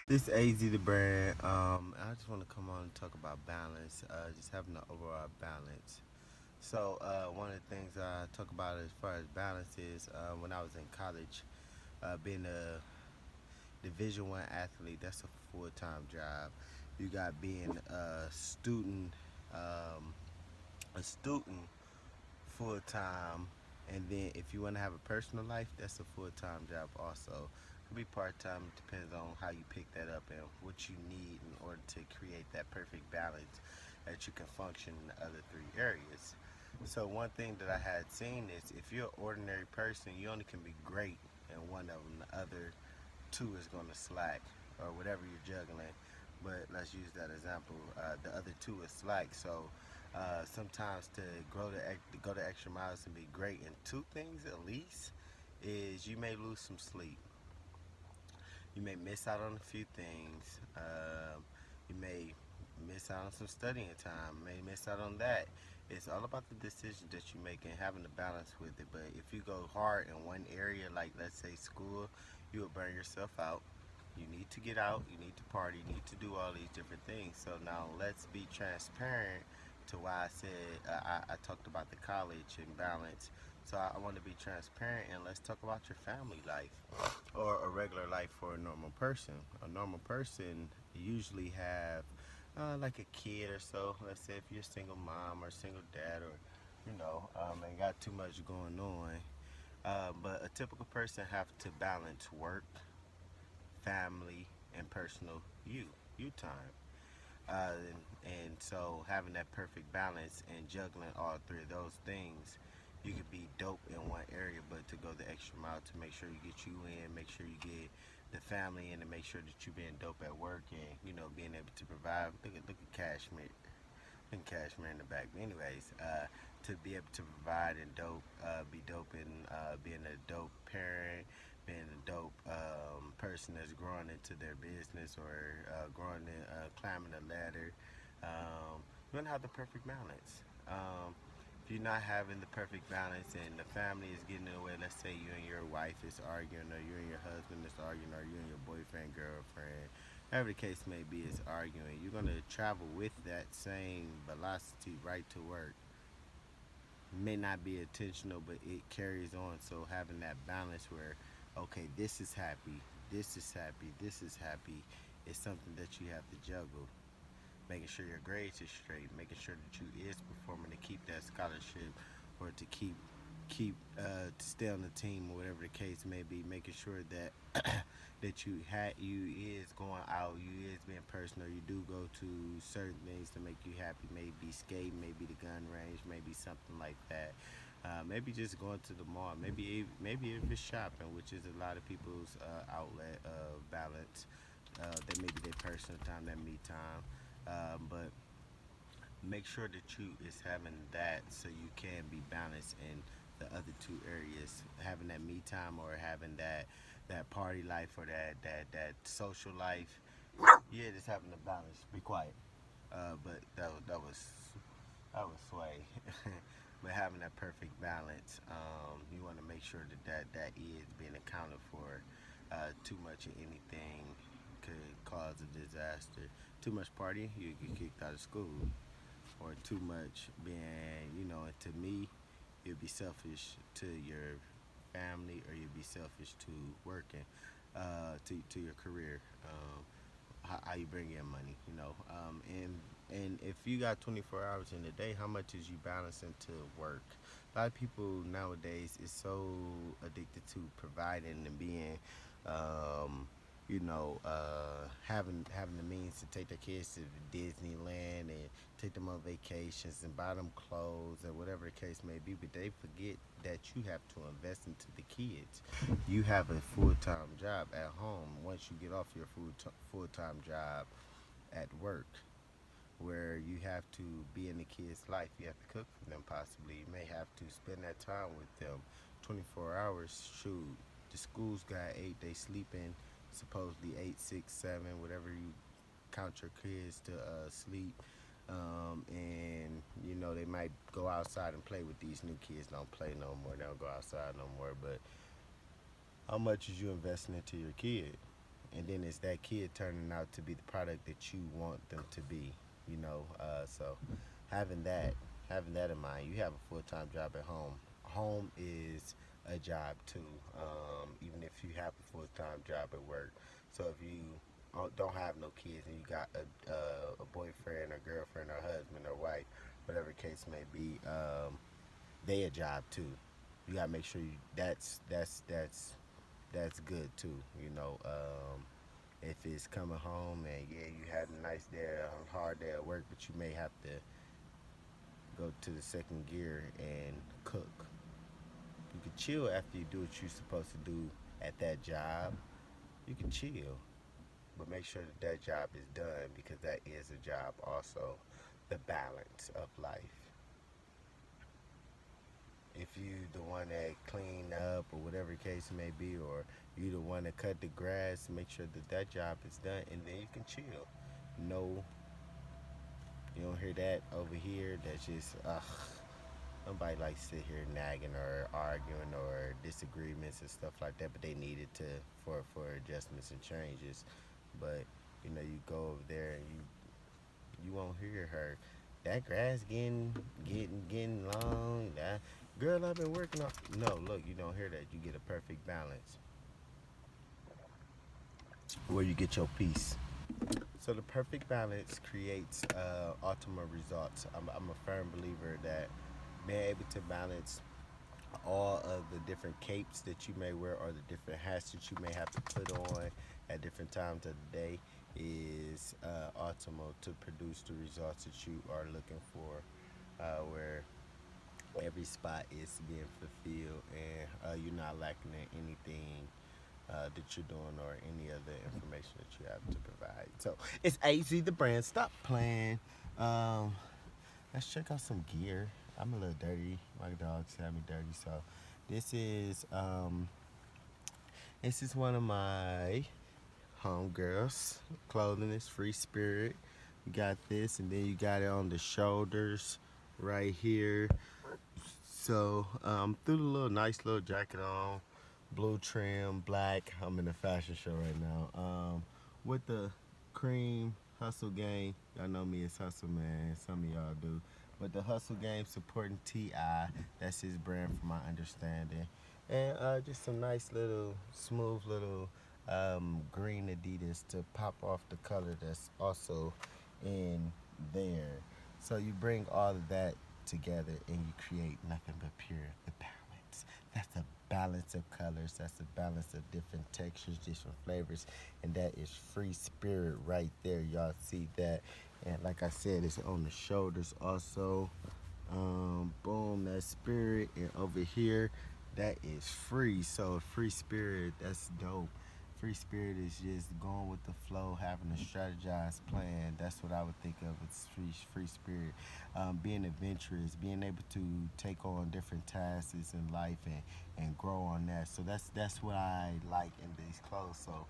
This AZ the brand. I just want to come on and talk about balance. Just having the overall balance. So one of the things I talk about as far as balance is when I was in college, being a Division 1 athlete. That's a full time job. You got being um, a student full time, and then if you want to have a personal life, that's a full time job also. It could be part time. Depends on how you pick that up and what you need in order to create that perfect balance that you can function in the other three areas. So one thing that I had seen is if you're an ordinary person, you only can be great in one of them. The other two is going to slack or whatever you're juggling. But let's use that example. The other two is slack. So sometimes to go the extra miles and be great in two things at least is you may lose some sleep. You may miss out on a few things. You may miss out on some studying time. May miss out on that. It's all about the decisions that you make and having the balance with it. But if you go hard in one area, like let's say school, you will burn yourself out. You need to get out. You need to party. You need to do all these different things. So now let's be transparent to why I said I talked about the college and balance. So I want to be transparent and let's talk about your family life or a regular life for a normal person. A normal person usually have like a kid or so. Let's say if you're a single mom or single dad or ain't got too much going on. But a typical person have to balance work, family, and personal you time. And so having that perfect balance and juggling all three of those things, you could be dope in one area, but to go the extra mile to make sure you get you in, make sure you get the family in, and make sure that you're being dope at work and being able to provide. Look at Cashmere, Cashmere in the back. But anyways, to be able to provide and be dope in being a dope parent, being a dope person that's growing into their business or climbing the ladder. You want to have the perfect balance. If you're not having the perfect balance and the family is getting in the way, let's say you and your wife is arguing, or you and your husband is arguing, or you and your boyfriend, girlfriend, whatever the case may be, is arguing, you're going to travel with that same velocity right to work. May not be intentional, but it carries on. So having that balance where, okay, this is happy, this is happy, this is happy, is something that you have to juggle. Making sure your grades are straight, making sure that you is performing to keep that scholarship or to to stay on the team or whatever the case may be, making sure that you is going out, you is being personal, you do go to certain things to make you happy, maybe skating, maybe the gun range, maybe something like that. Maybe just going to the mall, maybe if it's shopping, which is a lot of people's outlet of balance. That maybe their personal time, that me time, but make sure that you is having that so you can be balanced in the other two areas, having that me time or having that party life or that social life. Yeah, just having the balance. Be quiet. But that was sway. But having that perfect balance, you want to make sure that is being accounted for. Too much of anything could cause a disaster. Too much partying, you get kicked out of school. Or too much being, to me, you'd be selfish to your family or you'd be selfish to working, to your career. How you bring in money, and if you got 24 hours in a day, how much is you balancing to work? A lot of people nowadays is so addicted to providing and being, having the means to take their kids to Disneyland and take them on vacations and buy them clothes or whatever the case may be, but they forget that you have to invest into the kids. You have a full time job at home once you get off your full time job at work, where you have to be in the kids' life. You have to cook for them, possibly. You may have to spend that time with them 24 hours. Shoot, the schools got 8, they sleeping supposedly 8, 6, 7, whatever you count your kids to sleep. And they might go outside and play with these new kids. Don't play no more. They don't go outside no more. But how much is you investing into your kid? and then it's that kid turning out to be the product that you want them to be. So having that having that in mind, you have a full time job at home. Home is a job too, even if you have a full time job at work. So if you don't have no kids and you got a boyfriend or girlfriend or husband or wife, whatever the case may be, they a job too. You gotta make sure that's good too. If it's coming home and yeah, you had a nice day, a hard day at work, but you may have to go to the second gear and cook. You can chill after you do what you're supposed to do at that job. You can chill, but make sure that that job is done because that is a job also. The balance of life. If you the one that clean up or whatever the case may be, or you the one that cut the grass, make sure that that job is done, and then you can chill. No, you don't hear that over here. That's just nobody likes to sit here nagging or arguing or disagreements and stuff like that. But they needed to for adjustments and changes. But you go over there and you won't hear her. That grass getting long. That girl, I've been working on. No, look, you don't hear that. You get a perfect balance where you get your peace. So the perfect balance creates optimal results. I'm a firm believer that being able to balance all of the different capes that you may wear or the different hats that you may have to put on at different times of the day is optimal to produce the results that you are looking for, where every spot is being fulfilled and you're not lacking in anything that you're doing or any other information that you have to provide. So it's AZ the brand. Stop playing. Um, let's check out some gear. I'm a little dirty. My dogs have me dirty. So this is um, this is one of my homegirls. Clothing is Free Spirit. You got this, and then you got it on the shoulders right here. So threw the little nice little jacket on, blue trim, black. I'm in a fashion show right now. With the cream hustle game, y'all know me as Hustle Man. Some of y'all do, but the hustle game supporting Ti. That's his brand, from my understanding, and just some nice little smooth little green Adidas to pop off the color that's also in there. So you bring all of that together and you create nothing but pure the balance. That's a balance of colors, that's a balance of different textures, different flavors, and that is Free Spirit right there. Y'all see that? And like I said, it's on the shoulders also. Boom, that spirit, and over here, that is free. So Free Spirit, that's dope. Free Spirit is just going with the flow, having a strategized plan. That's what I would think of as Free Spirit. Being adventurous, being able to take on different tasks in life and grow on that. So that's what I like in these clothes. So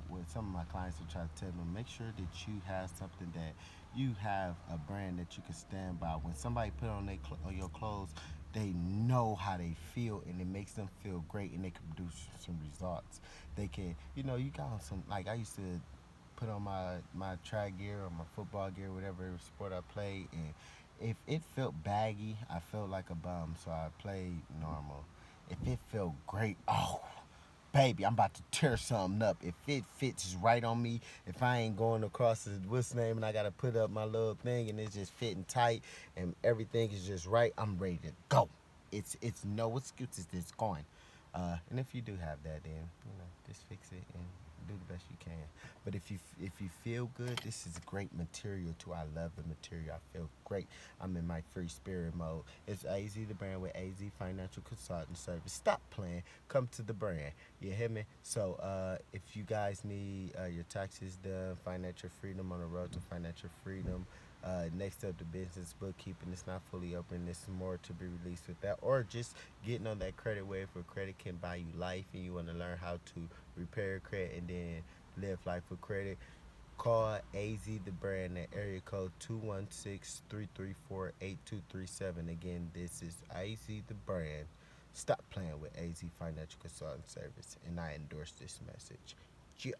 with some of my clients, I try to tell them, make sure that you have something that you have a brand that you can stand by. When somebody put on on your clothes, they know how they feel and it makes them feel great and they can produce some results. They can, you got on some, like I used to put on my track gear or my football gear, whatever sport I played, and if it felt baggy, I felt like a bum, so I played normal. If it felt great, oh, baby, I'm about to tear something up. If it fits right on me, if I ain't going across the what's name and I gotta put up my little thing and it's just fitting tight and everything is just right, I'm ready to go. It's no excuses. It's going. And if you do have that, then just fix it and do the best you can. But if you feel good, this is great material too. I love the material. I feel great. I'm in my Free Spirit mode. It's AZ the brand with AZ Financial Consulting Service. Stop playing. Come to the brand. You hear me? So if you guys need your taxes done, financial freedom, on the road to financial freedom. Next up, the business bookkeeping. It's not fully open. There's more to be released with that, or just getting on that credit wave where credit can buy you life, and you want to learn how to repair credit and then live life with credit. Call AZ the brand at area code 216-334-8237. Again, this is AZ the brand. Stop playing with AZ Financial Consulting Service, and I endorse this message. Yeah.